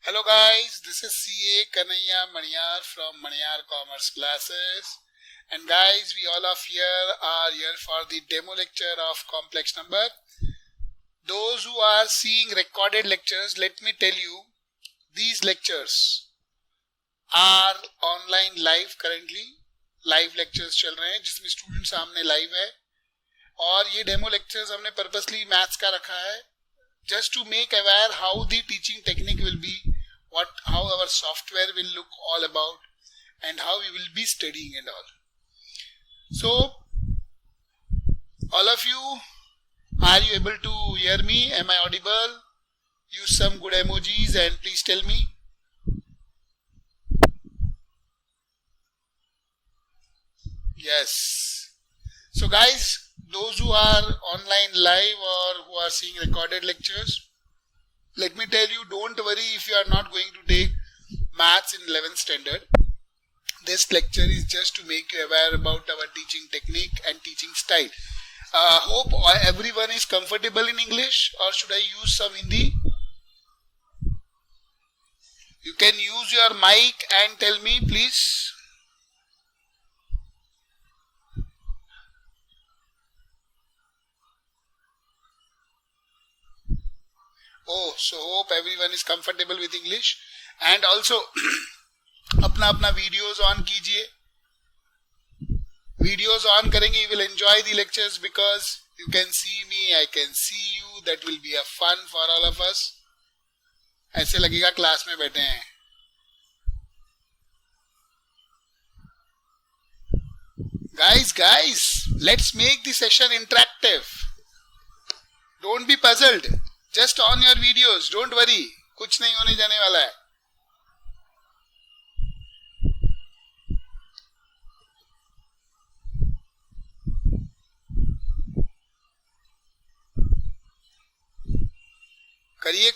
Hello guys, this is CA Kanaya Maniyar from Maniyar Commerce Classes. And guys, we all of here are here for the demo lecture of complex number. Those who are seeing recorded lectures, let me tell you, these lectures are online live currently. Live lectures चल रहे हैं जिसमें student सामने live है और ये demo lectures हमने purposely maths का रखा है just to make aware how the teaching technique will be, how our software will look all about, and how we will be studying and all. So, all of you, are you able to hear me? Am I audible? Use some good emojis and please tell me. Yes. So guys, those who are online live or who are seeing recorded lectures, let me tell you, don't worry if you are not going to take maths in 11th standard. This lecture is just to make you aware about our teaching technique and teaching style. Hope everyone is comfortable in English, or should I use some Hindi? You can use your mic and tell me please. Oh, so hope everyone is comfortable with English. And also अपना अपना videos on कीजिए. Videos on करेंगे, you will enjoy the lectures because you can see me, I can see you. That will be a fun for all of us. ऐसे लगेगा class में बैठे हैं. Guys, let's make the session interactive. Don't be puzzled. Just on your videos, don't worry. कुछ नहीं होने जाने वाला है.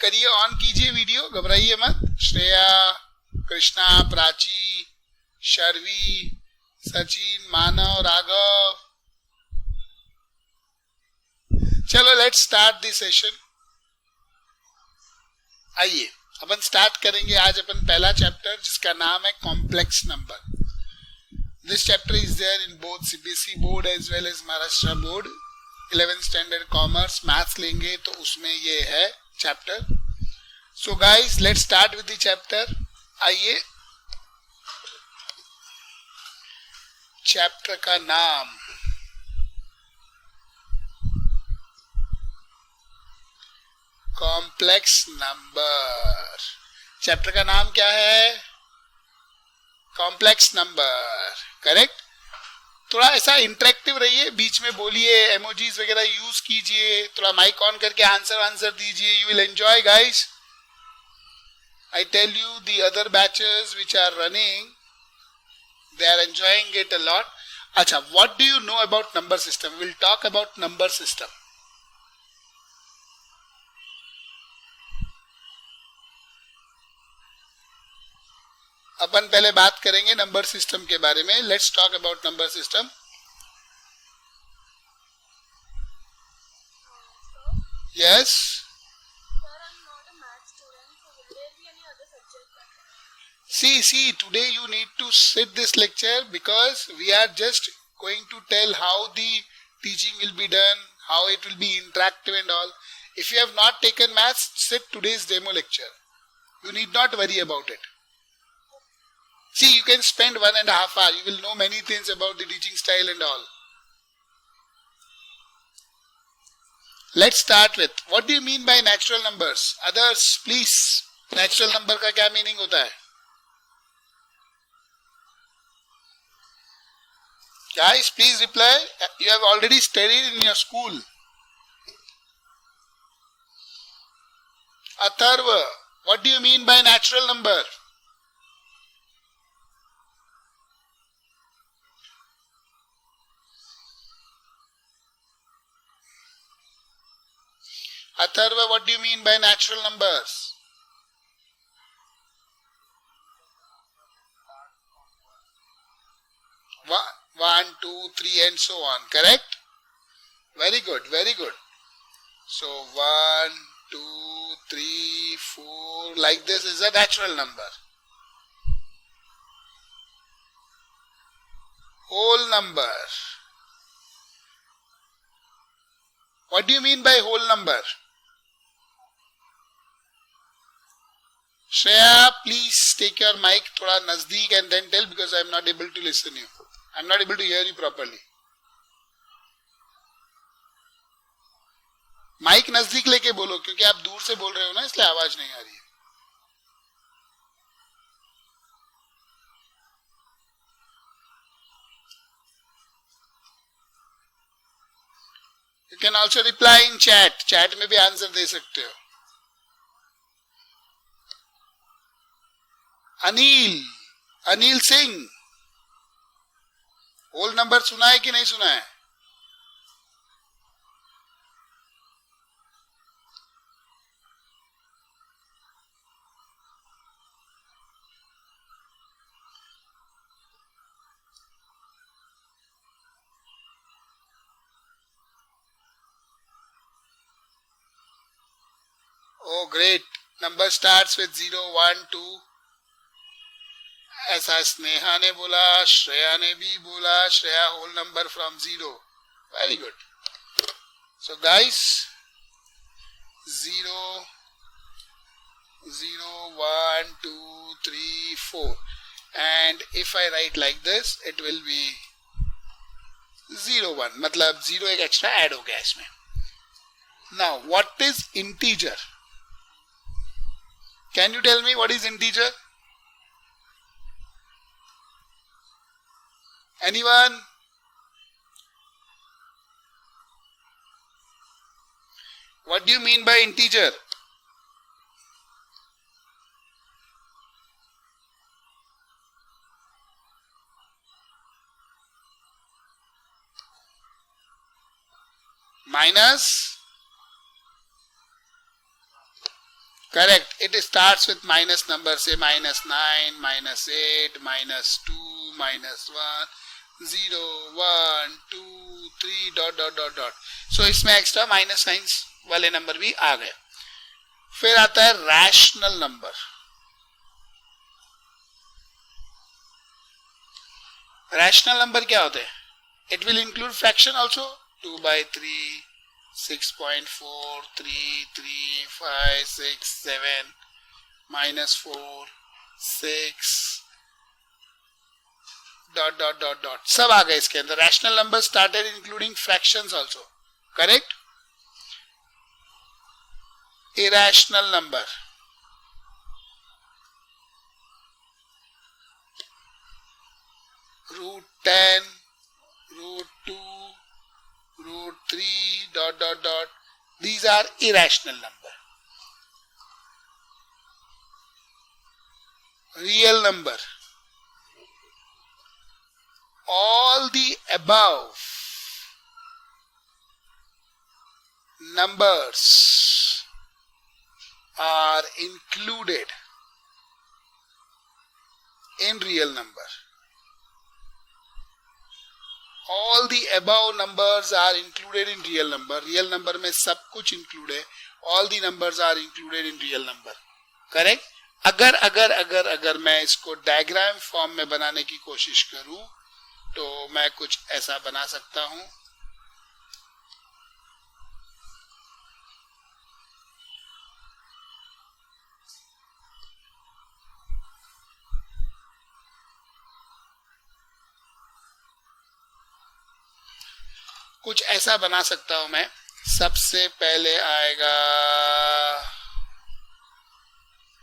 करिए ऑन कीजिए वीडियो, घबराइए मत. श्रेया, कृष्णा, प्राची, शर्वी, सचिन, मानव, राघव. चलो लेट्स स्टार्ट द सेशन. आइए अपन स्टार्ट करेंगे आज अपन पहला चैप्टर जिसका नाम है complex number. This chapter is there in both CBSE board as well as Maharashtra board. 11th standard commerce maths लेंगे तो उसमें ये है चैप्टर. So guys let's start with the chapter. आइए, चैप्टर का नाम कॉम्प्लेक्स नंबर. चैप्टर का नाम क्या है? Complex number. करेक्ट. थोड़ा ऐसा इंटरेक्टिव रहिए, बीच में बोलिए, एमोजीज वगैरह यूज कीजिए, थोड़ा माइक ऑन करके आंसर दीजिए. You will enjoy guys. I tell you the other batches which are running, they are enjoying it a lot. अच्छा, what do you know about number system? Will talk about number system. अपन पहले बात करेंगे number system के बारे में. Let's talk about number system. Yes. See, today you need to sit this lecture because we are just going to tell how the teaching will be done, how it will be interactive and all. If you have not taken maths, sit today's demo lecture. You need not worry about it. See, you can spend 1.5 hours. You will know many things about the teaching style and all. Let's start with, what do you mean by natural numbers? Others, please. Natural number का क्या meaning होता है? Guys, please reply. You have already studied in your school. Atharva, what do you mean by natural number? Atharva, what do you mean by natural numbers? One, 2, 3 and so on, correct? Very good, very good. So 1, 2, 3, 4, like this is a natural number. Whole number. What do you mean by whole number? Shreya, please take your mic thoda nazdeek and then tell, because I am not able to listen you. I am not able to hear you properly. Mic नजदीक लेके बोलो, क्योंकि आप दूर से बोल रहे हो ना, इसलिए आवाज नहीं आ रही है. You can also reply in chat. Chat में भी आंसर दे सकते हो. अनिल सिंह, होल नंबर सुना है कि नहीं सुना है? Oh great, number starts with 0, 1, 2. ऐसा स्नेहा ने बोला, श्रेया ने भी बोला. Shreya whole number from 0. Very good. So guys, 0, 0, 1, 2, 3, 4. And if I write like this, it will be 0, 1. मतलब 0 एक एक्स्ट्रा ऐड हो गया इसमें. Now, what is integer? Can you tell me what is integer? Anyone? What do you mean by integer? Minus? Correct. It starts with minus number, say minus 9, minus 8, minus 2, minus 1, 0, 1, 2, 3, dot, dot, dot, dot. So इसमें extra minus science वाले number भी आ गए. फिर आता है rational number. Rational number क्या होते हैं? It will include fraction also. 2/3, 6.4, 3, 3, 5, 6, 7, minus 4, 6, dot, dot, dot, dot. सब आ गए इसके अंदर. Rational number started including fractions also. Correct? Irrational number. √10, √2, √3, dot, dot, dot. These are irrational number. Real number. All the above numbers are included in real number. All the above numbers are included in real number. Real number में सब कुछ include है. All the numbers are included in real number. Correct? अगर मैं इसको diagram form में बनाने की कोशिश करूं, तो मैं कुछ ऐसा बना सकता हूं. कुछ ऐसा बना सकता हूं मैं. सबसे पहले आएगा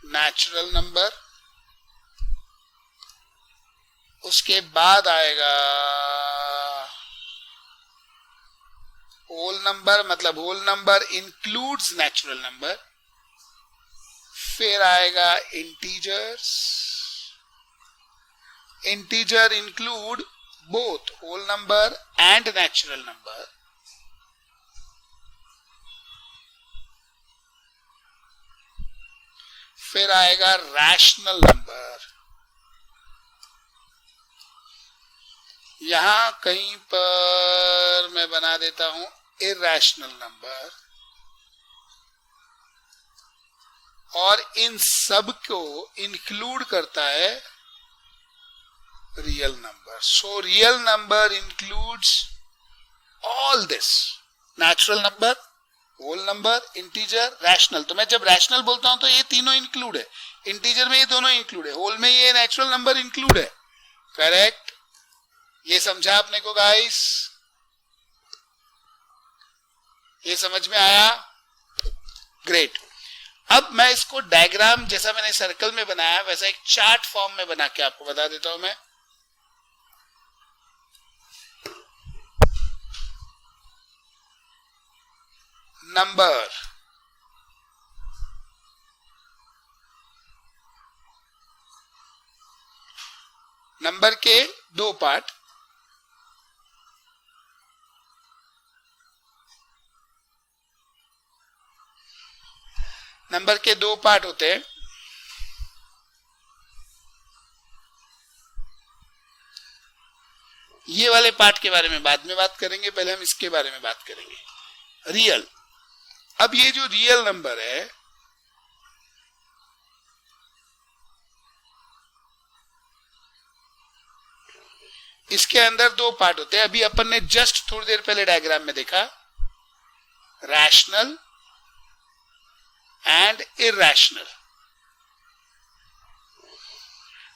नेचुरल नंबर, उसके बाद आएगा होल नंबर, मतलब whole number includes natural number. फिर आएगा integers. Integer include both whole number and natural number. फिर आएगा रैशनल नंबर. यहां कहीं पर मैं बना देता हूं इरैशनल नंबर. और इन सब को इंक्लूड करता है real number. So real number includes all this. Natural number, whole number, integer, rational. तो मैं जब रैशनल बोलता हूं तो ये तीनों इंक्लूड है. इंटीजर में ये दोनों इंक्लूड है. होल में ये नेचुरल नंबर इंक्लूड है. करेक्ट. ये समझा आपने को गाइस? ये समझ में आया? ग्रेट. अब मैं इसको डायग्राम जैसा मैंने सर्कल में बनाया वैसा एक चार्ट फॉर्म में बना के आपको बता देता हूं मैं. नंबर, नंबर के दो पार्ट. नंबर के दो पार्ट होते हैं. ये वाले पार्ट के बारे में बाद में बात करेंगे, पहले हम इसके बारे में बात करेंगे. रियल. अब ये जो रियल नंबर है इसके अंदर दो पार्ट होते हैं. अभी अपन ने जस्ट थोड़ी देर पहले डायग्राम में देखा, रैशनल एंड इरैशनल.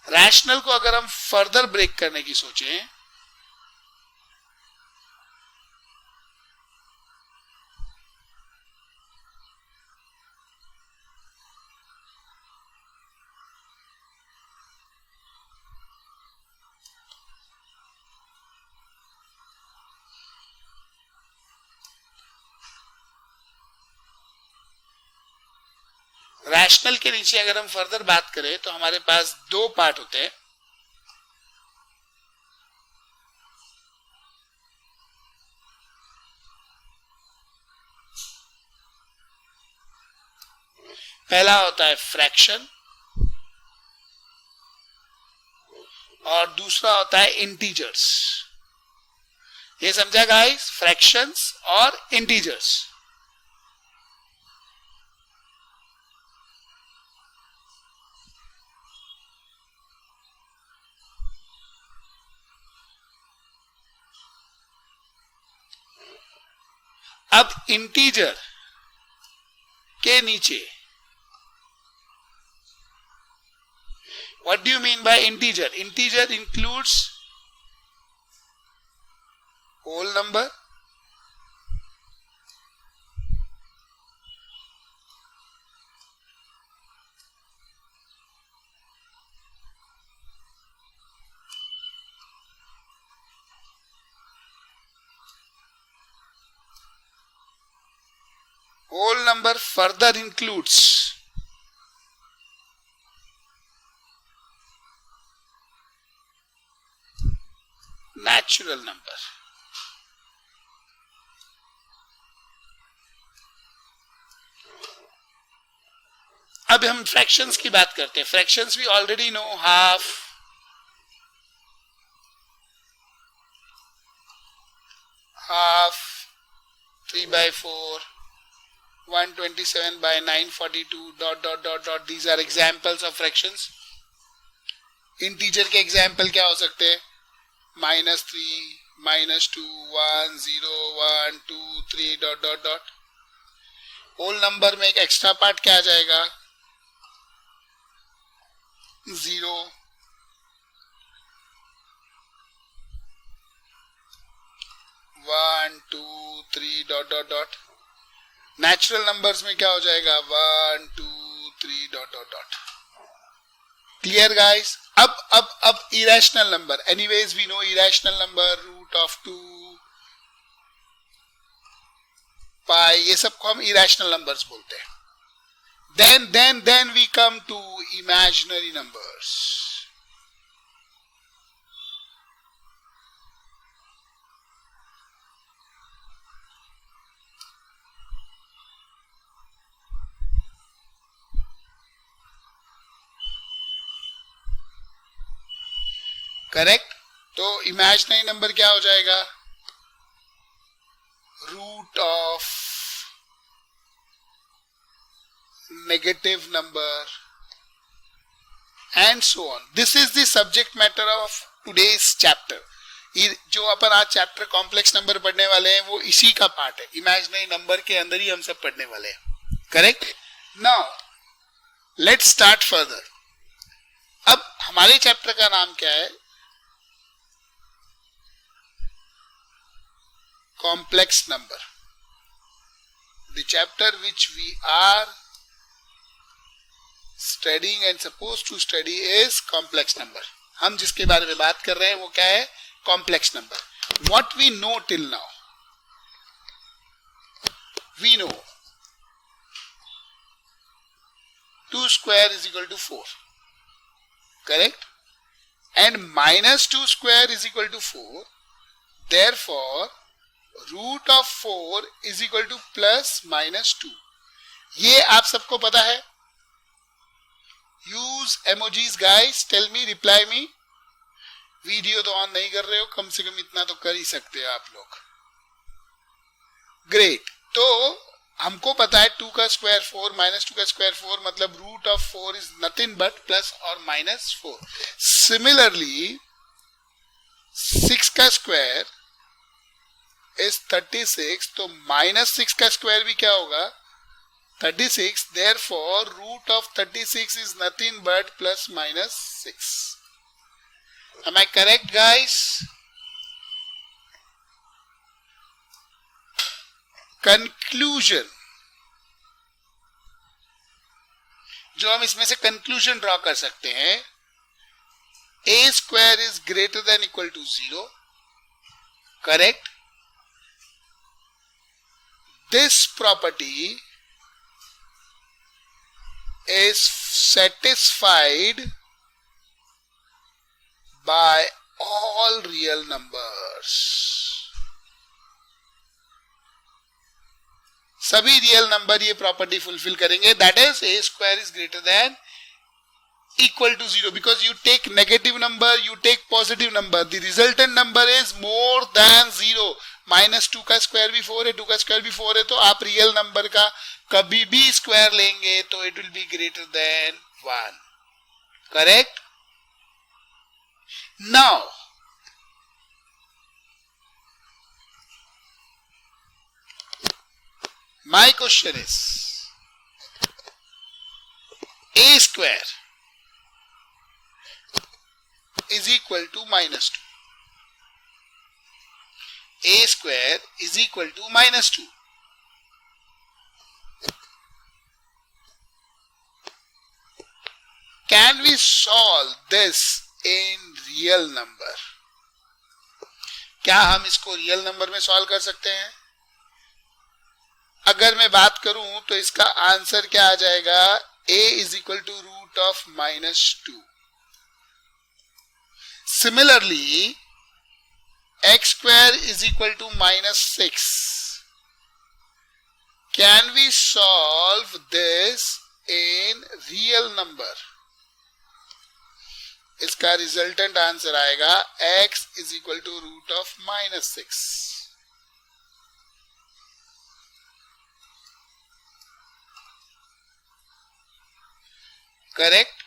रैशनल को अगर हम फर्दर ब्रेक करने की सोचें रैशनल के नीचे अगर हम फर्दर बात करें तो हमारे पास दो पार्ट होते हैं. पहला होता है फ्रैक्शन और दूसरा होता है इंटीजर्स. ये समझा गाइस? फ्रैक्शंस और इंटीजर्स. अब इंटीजर के नीचे, what do you mean by integer? Integer includes whole number, whole number further includes natural number. अब हम फ्रैक्शंस की बात करते हैं. Fractions we already know, half, half, 3/4, 127/942 dot dot dot dot. These are examples of fractions. Integer के example क्या हो सकते हैं? -3, -2, 1, 0, 1, 2, 3 dot dot dot. Whole number में एक एक्स्ट्रा पार्ट क्या आ जाएगा? 0, 1, 2, 3 dot dot dot. Natural numbers में क्या हो जाएगा? 1, 2, 3 dot dot dot. Clear guys? अब irrational number. Anyways we know irrational number, root of 2, pi, ये सब को हम इरेशनल नंबर्स बोलते हैं. Then we come to imaginary numbers. Correct. तो इमेजिनरी नंबर क्या हो जाएगा? Root of negative number, and so on. This is the subject matter of today's chapter. जो अपन आज चैप्टर कॉम्प्लेक्स नंबर पढ़ने वाले हैं वो इसी का पार्ट है. इमेजिनरी नंबर के अंदर ही हम सब पढ़ने वाले हैं. Correct. Now let's start further. अब हमारे चैप्टर का नाम क्या है? Complex number. The chapter which we are studying and supposed to study is complex number. हम जिसके बारे में बात कर रहे हैं वो क्या है? Complex number. What we know till now? We know 2 square is equal to 4. Correct? And minus 2 square is equal to 4. Therefore, root of 4 is equal to plus minus 2. ये आप सबको पता है. Use emojis guys. Tell me, reply me. Video तो on नहीं कर रहे हो, कम से कम इतना तो कर ही सकते हो आप लोग. ग्रेट. तो हमको पता है 2 का स्क्वायर 4 माइनस 2 का स्क्वायर 4 मतलब root of 4 is nothing but plus और माइनस 4. सिमिलरली 6 का स्क्वायर इज 36, तो माइनस 6 का स्क्वायर भी क्या होगा? 36. Therefore, root of 36 is nothing but plus minus 6. Am I correct, guys? Conclusion. जो हम इसमें से कंक्लूजन ड्रॉ कर सकते हैं, a square is greater than equal to 0. Correct? This property is satisfied by all real numbers. सभी real number ये property fulfil करेंगे. That is a square is greater than equal to 0 because you take negative number, you take positive number, the resultant number is more than 0. Minus 2 का square भी 4 है, 2 का square भी 4 है, तो आप रियल नंबर का कभी भी स्क्वायर लेंगे तो it will be greater than 1. Correct. Now my question is a square is equal to minus 2. A square is equal to minus 2. Can we solve this in real number? क्या हम इसको real number में solve कर सकते हैं? अगर मैं बात करूं तो इसका आंसर क्या आ जाएगा? a is equal to root of minus 2. Similarly, x square is equal to minus 6. Can we solve this in real number? इसका रिजल्टेंट आंसर आएगा x is equal to root of minus 6. Correct.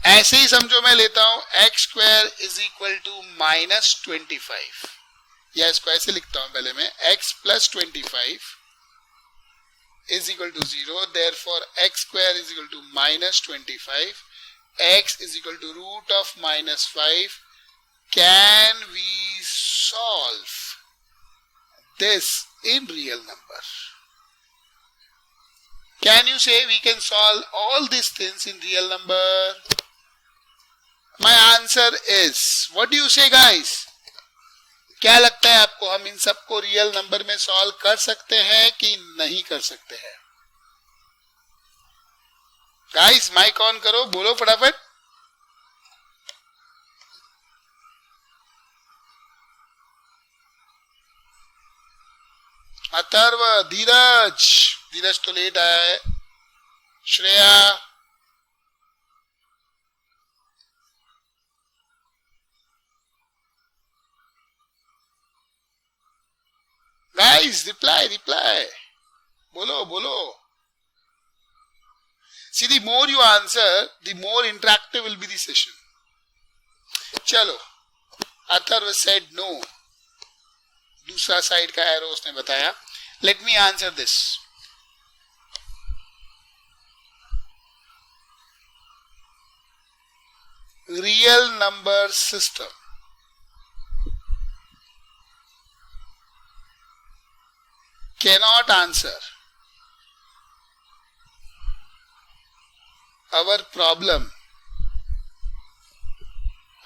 ऐसे ही समझो मैं लेता हूं x square is equal to minus 25, या इसको ऐसे लिखता हूं पहले मैं, x plus 25 is equal to 0. Therefore x square is equal to minus 25, x is equal to root of minus 5. Can we solve this in real number? Can you say we can solve all these things in real number? My answer is, what do you say guys? क्या लगता है आपको, हम इन सबको real number में solve कर सकते हैं कि नहीं कर सकते हैं? गाइस माइक ऑन करो, बोलो फटाफट. अथर्व, धीरज तो लेट आया है. श्रेया, गाइस रिप्लाई, बोलो. See, the more you answer, the more interactive will be the session. चलो, अथर्व said no. दूसरा साइड का एरो उसने बताया. Let me answer this. Real number system. Cannot answer our problem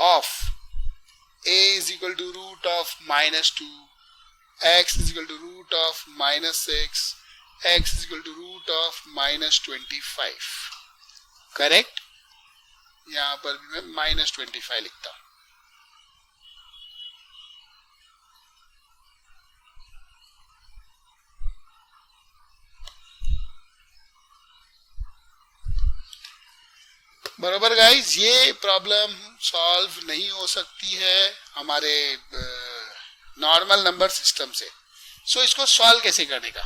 of a is equal to root of minus 2, x is equal to root of minus 6, x is equal to root of minus 25. Correct? यहां पर भी मैं minus 25 लिखता हूं. बराबर guys, ये problem solve नहीं हो सकती है हमारे नॉर्मल नंबर सिस्टम से. सो इसको सॉल्व कैसे करने का?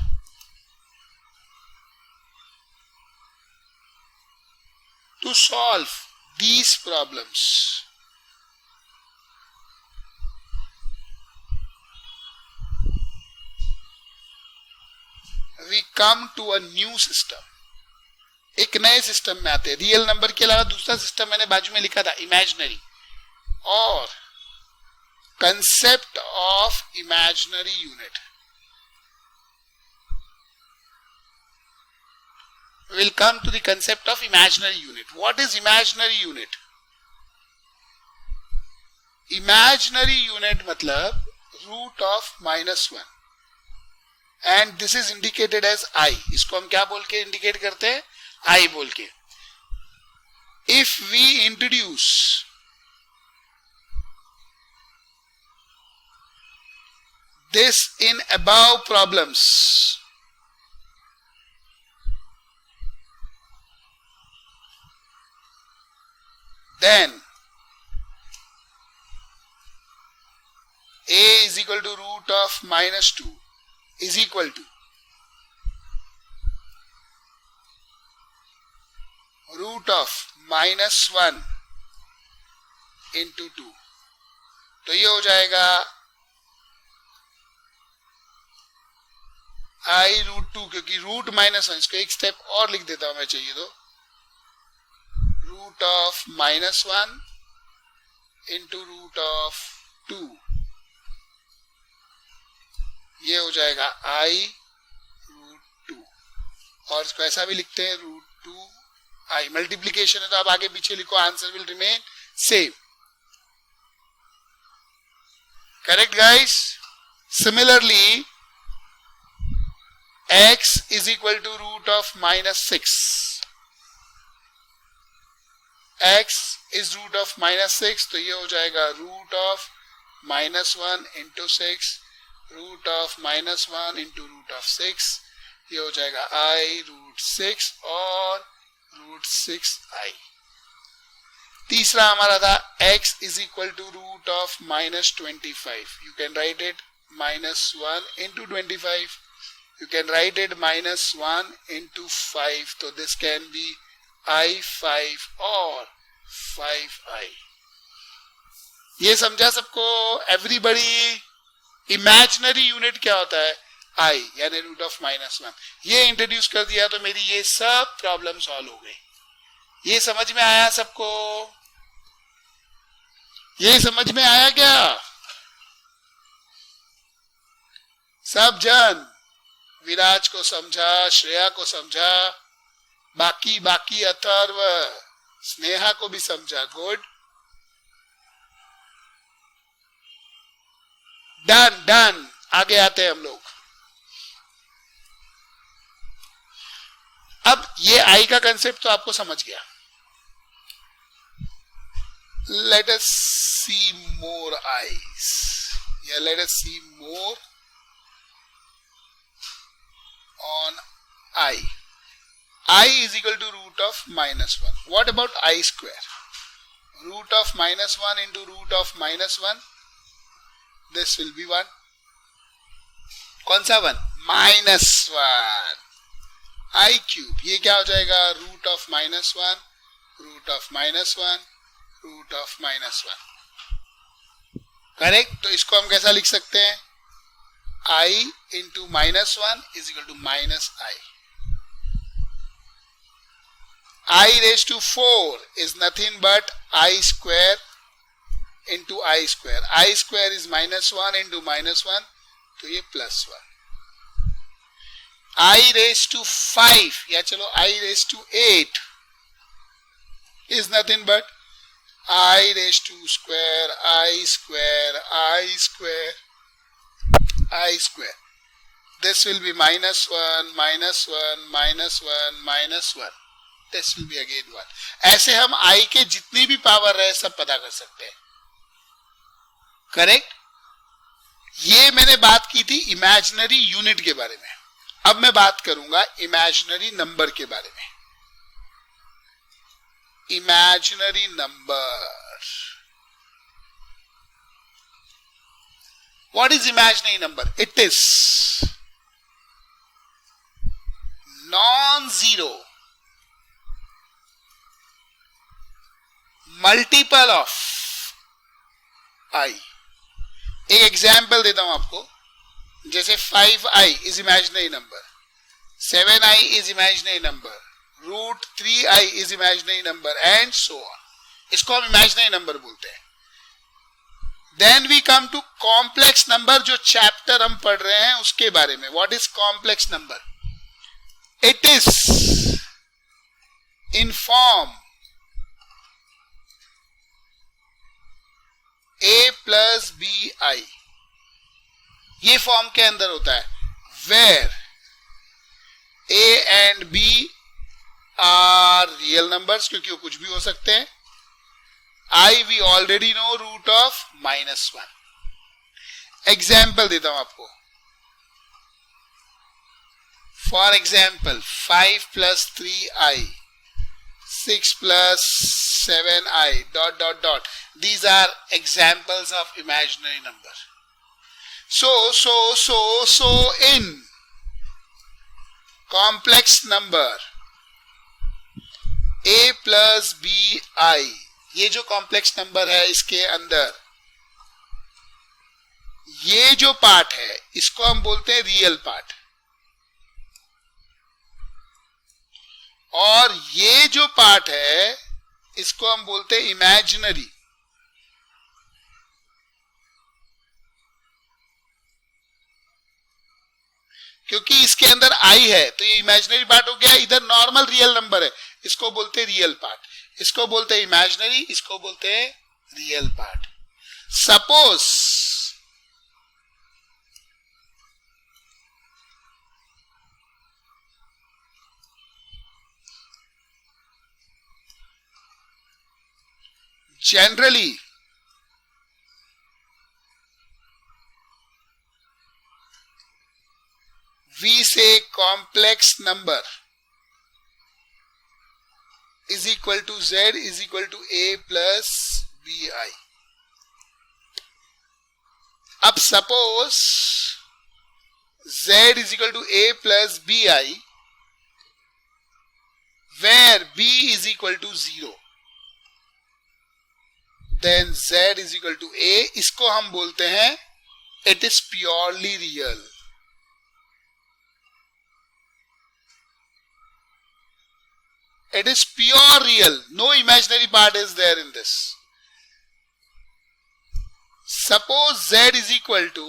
To solve these problems, we come to a new system. एक नए सिस्टम में आते हैं. रियल नंबर के अलावा दूसरा सिस्टम मैंने बाजू में लिखा था, इमेजिनरी, और concept of imaginary unit. We'll come to the concept of imaginary unit. What is imaginary unit? Imaginary unit मतलब root of minus 1. And this is indicated as I. इसको हम क्या बोल के indicate करते हैं? I बोल के. If we introduce this in above problems, then a is equal to root of minus 2 is equal to root of minus 1 into 2. तो ये हो जाएगा I root 2, क्योंकि रूट माइनस 1, इसको एक स्टेप और लिख देता हूं मैं, चाहिए तो root of minus 1 into root of 2. ये हो जाएगा I root 2. और इसको ऐसा भी लिखते हैं root 2 I. मल्टीप्लीकेशन है तो आप आगे पीछे लिखो, answer will remain same. Correct guys? Similarly x is equal to root of minus 6. x is root of minus 6, तो ये हो जाएगा root of minus 1 into 6, root of minus 1 into root of 6. ये हो जाएगा I root 6 और root 6I. तीसरा हमारा था x is equal to root of minus 25. You can write it minus 1 into 25. You can write it minus 1 into 5. So this can be I5 or 5I. ये समझा सबको? एवरीबडी. इमेजिनरी यूनिट क्या होता है? I, यानी रूट ऑफ माइनस 1. ये introduce कर दिया तो मेरी ये सब प्रॉब्लम सॉल्व हो गई. ये समझ में आया सबको? ये समझ में आया क्या सब जन? विराज को समझा, श्रेया को समझा, बाकी अथर्व, स्नेहा को भी समझा. गुड. डन. आगे आते हैं हम लोग. अब ये आई का कंसेप्ट तो आपको समझ गया. Let us see more eyes. Yeah, let us see more on I. I is equal to root of minus 1. What about I square? Root of minus 1 into root of minus 1. This will be 1. कौन सा 1? Minus 1. आई cube, ये क्या हो जाएगा, root of -1, root of -1, root of -1, correct. तो इसको हम कैसा लिख सकते हैं, i into -1 is equal to -i। I raised to 4 is nothing but I square into I square. I square is -1 into -1, तो ये +1. I raised to 5 या चलो I raised to 8 is nothing but I raised to square, I square, I square, I square. This will be -1, -1, -1, -1. This will be again 1. ऐसे हम I के जितनी भी power है सब पता कर सकते हैं, करेक्ट। ये मैंने बात की थी इमेजिनरी यूनिट के बारे में, अब मैं बात करूंगा इमेजिनरी नंबर के बारे में। Imaginary number, what is imaginary number? It is non zero multiple of i। एक एग्जाम्पल देता हूं आपको, जैसे 5i is imaginary number, 7i is imaginary number, root 3i is imaginary number and so on. इसको हम इमेजिनरी नंबर बोलते हैं। Then we come to complex number, जो चैप्टर हम पढ़ रहे हैं उसके बारे में। What is complex number? It is in form a plus B i, ये फॉर्म के अंदर होता है, where a and b are real numbers, क्योंकि वो कुछ भी हो सकते हैं। I we already know, root of -1। Example देता हूं आपको, for example 5 plus 3i, 6 plus 7i, dot dot dot. These are examples of imaginary number. So in complex number a plus bi, ये जो complex number है इसके अंदर ये जो पार्ट है इसको हम बोलते हैं रियल पार्ट, और ये जो पार्ट है इसको हम बोलते हैं इमेजिनरी। क्योंकि इसके अंदर i है तो ये इमेजिनरी पार्ट हो गया। इधर नॉर्मल रियल नंबर है, इसको बोलते हैं रियल पार्ट, इसको बोलते हैं इमेजिनरी, इसको बोलते हैं real part. Suppose generally we say complex number is equal to z is equal to a plus bi। अब suppose z is equal to a plus bi where b is equal to 0, then z is equal to a, इसको हम बोलते हैं it is purely real। It is pure real, no imaginary part is there in this। Suppose z is equal to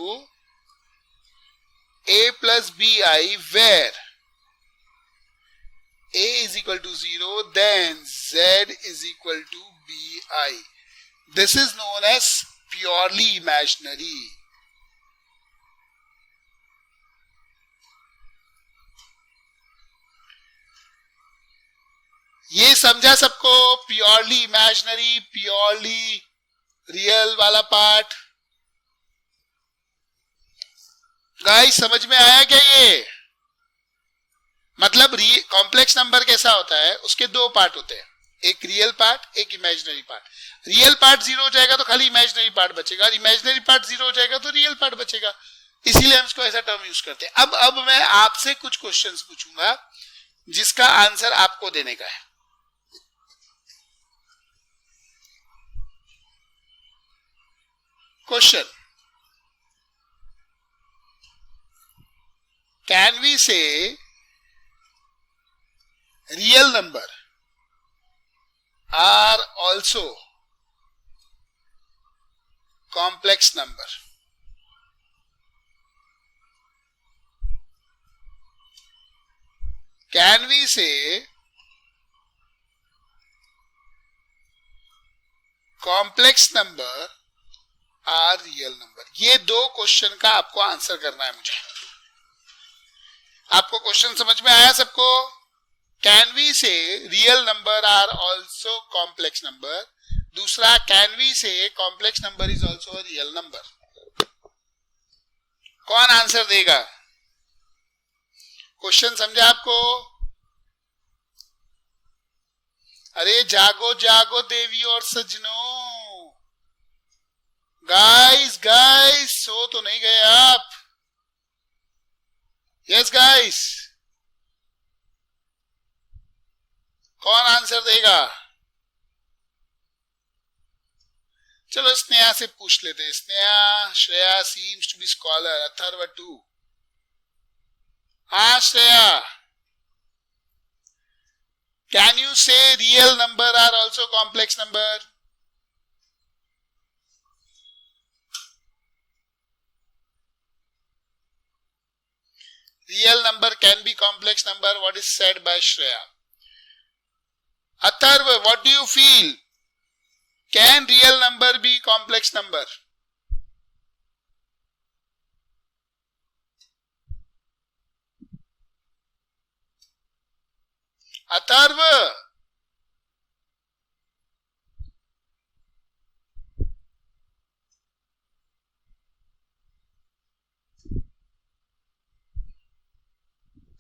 a plus bi where a is equal to 0, then z is equal to bi। This is known as purely imaginary। ये समझा सबको? Purely imaginary, purely real वाला part guys समझ में आया क्या? ये मतलब कॉम्प्लेक्स नंबर कैसा होता है, उसके दो पार्ट होते हैं, एक रियल पार्ट, एक इमेजिनरी पार्ट। रियल पार्ट 0 हो जाएगा तो खाली इमेजिनरी पार्ट बचेगा, इमेजिनरी पार्ट 0 हो जाएगा तो रियल पार्ट बचेगा, इसीलिए हम इसको ऐसा टर्म यूज करते हैं। अब मैं आपसे कुछ क्वेश्चंस पूछूंगा जिसका आंसर आपको देने का है. Question, can we say real number are also complex number? Can we say complex number are real number? ये दो क्वेश्चन का आपको आंसर करना है मुझे. आपको क्वेश्चन समझ में आया सबको? Can we say real number are also complex number. दूसरा, can we say complex number is also real number. कौन आंसर देगा? क्वेश्चन समझा आपको? अरे जागो जागो देवी और सजनों, गाइस गाइस, सो तो नहीं गए आप? यस गाइस, कौन आंसर देगा? चलो स्नेहा से पूछ लेते. Sneha, Shreya seems to be scholar. Atharva 2. हाँ Shreya, can you say real number are also complex number? Real number can be complex number. What is said by Shreya? Atharva, what do you feel? Can real number be complex number? Atharva,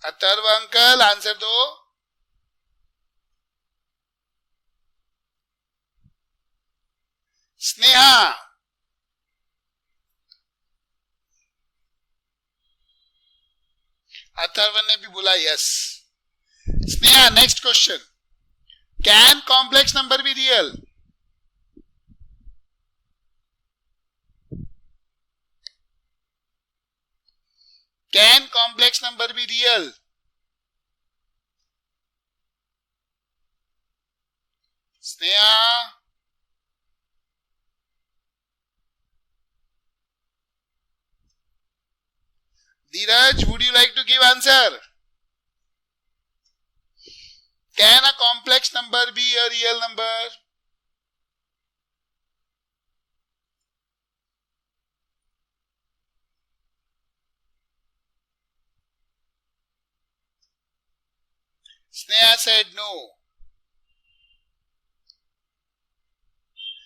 Atharva uncle answer दो. स्नेहा, अथर्व ने भी बोला yes. Sneha, next question. Can complex number be real? Can complex number be real? Sneha, Dheeraj, would you like to give answer? Can a complex number be a real number? Sneha said no.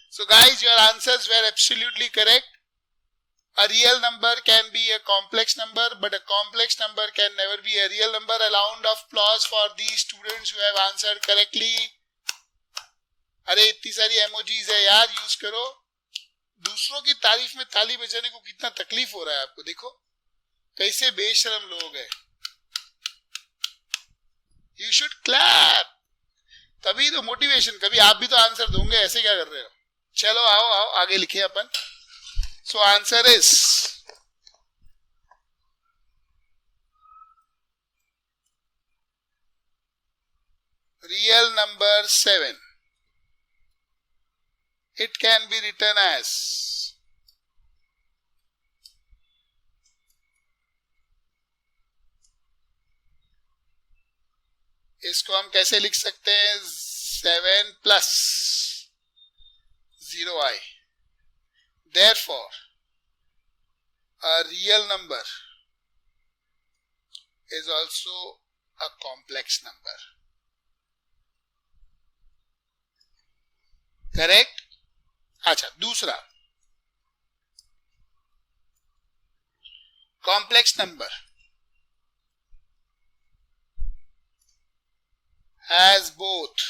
So guys, your answers were absolutely correct. A real number can be a complex number, but a complex number can never be a real number. A round of applause for these students who have answered correctly. अरे इतनी सारी emojis है यार, use करो. दूसरों की तारीफ में ताली बजाने को कितना तकलीफ हो रहा है आपको. देखो कैसे बेशरम लोग हैं. You should clap. तभी तो मोटिवेशन. कभी आप भी तो आंसर दोगे, ऐसे क्या कर रहे हो? चलो आओ आओ आगे लिखे अपन. So answer is real number 7. It can be written as इसको हम कैसे लिख सकते हैं? 7 plus 0i. Therefore, a real number is also a complex number. Correct? अच्छा, दूसरा, complex number has both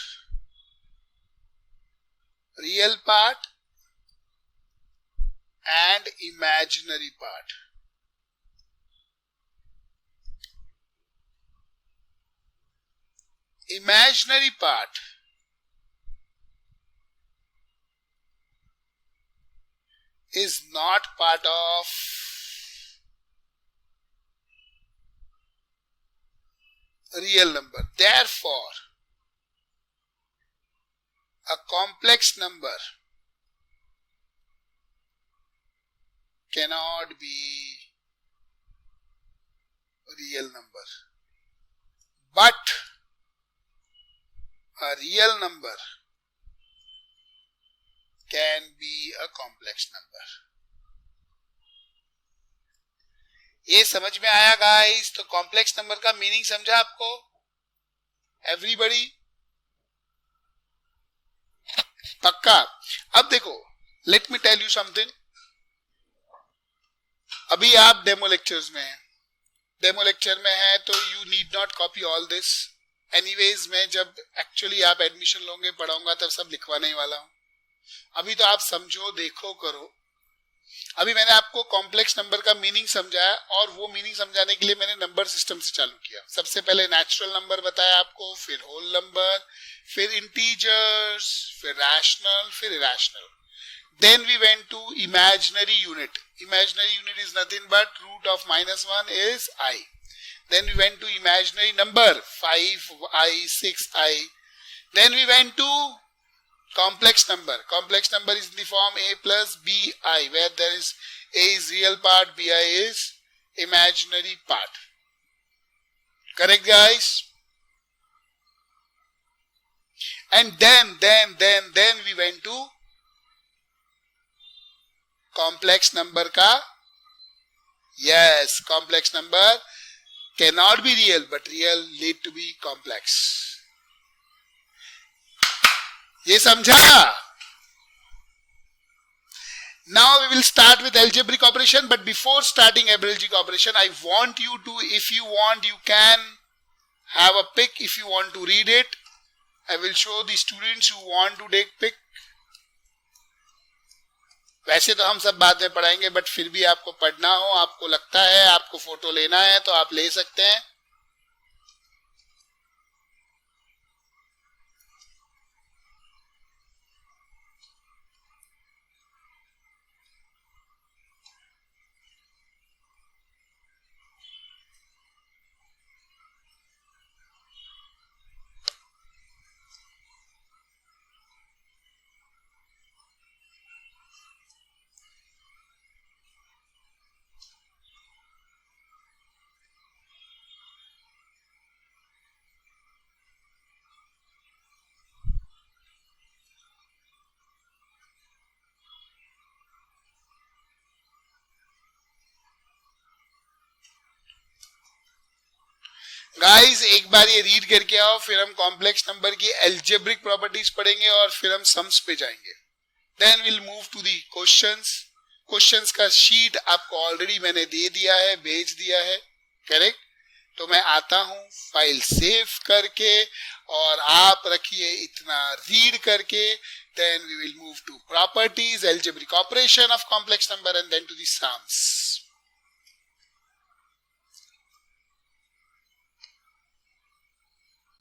real part and imaginary part. imaginary part is not part of real number. Therefore, a complex number cannot be a real number. But a real number can be a complex number. ये समझ में आया guys? तो complex number का meaning समझा आपको? Everybody पक्का? अब देखो, let me tell you something. अभी आप डेमो लेक्चर्स में हैं. डेमो लेक्चर में है तो you need not copy all this. Anyways मैं जब एक्चुअली आप एडमिशन लोगे पढ़ाऊंगा तब सब लिखवाने ही वाला हूं. अभी तो आप समझो, देखो, करो. अभी मैंने आपको कॉम्प्लेक्स नंबर का मीनिंग समझाया और वो मीनिंग समझाने के लिए मैंने नंबर सिस्टम से चालू किया. सबसे पहले नेचुरल नंबर बताया आपको, फिर होल नंबर, फिर इंटीजर्स, फिर रैशनल, फिर irrational. Then we went to imaginary unit. Imaginary unit is nothing but root of -1 is I. Then we went to imaginary number 5i, 6i. Then we went to complex number. Complex number is in the form a plus bi, where there is a is real part, bi is imaginary part. Correct, guys? And then we went to complex number का. Yes, complex number cannot be real, but real need to be complex. ये समझा? Now we will start with algebraic operation, but before starting algebraic operation, I want you to, if you want, you can have a pic if you want to read it. I will show the students who want to take pic. वैसे तो हम सब बाद में पढ़ाएंगे, but फिर भी आपको पढ़ना हो, आपको लगता है आपको फोटो लेना है तो आप ले सकते हैं. गाइस एक बार ये रीड करके आओ, फिर हम कॉम्प्लेक्स नंबर की एल्जेब्रिक प्रॉपर्टीज पढ़ेंगे और फिर हम सम्स पे जाएंगे. Then will move to the questions. Questions का शीट आपको ऑलरेडी मैंने दे दिया है, भेज दिया है. करेक्ट? तो मैं आता हूं फाइल सेव करके और आप रखिए इतना रीड करके. Then we will move to properties, algebraic operation of complex number and then to the sums.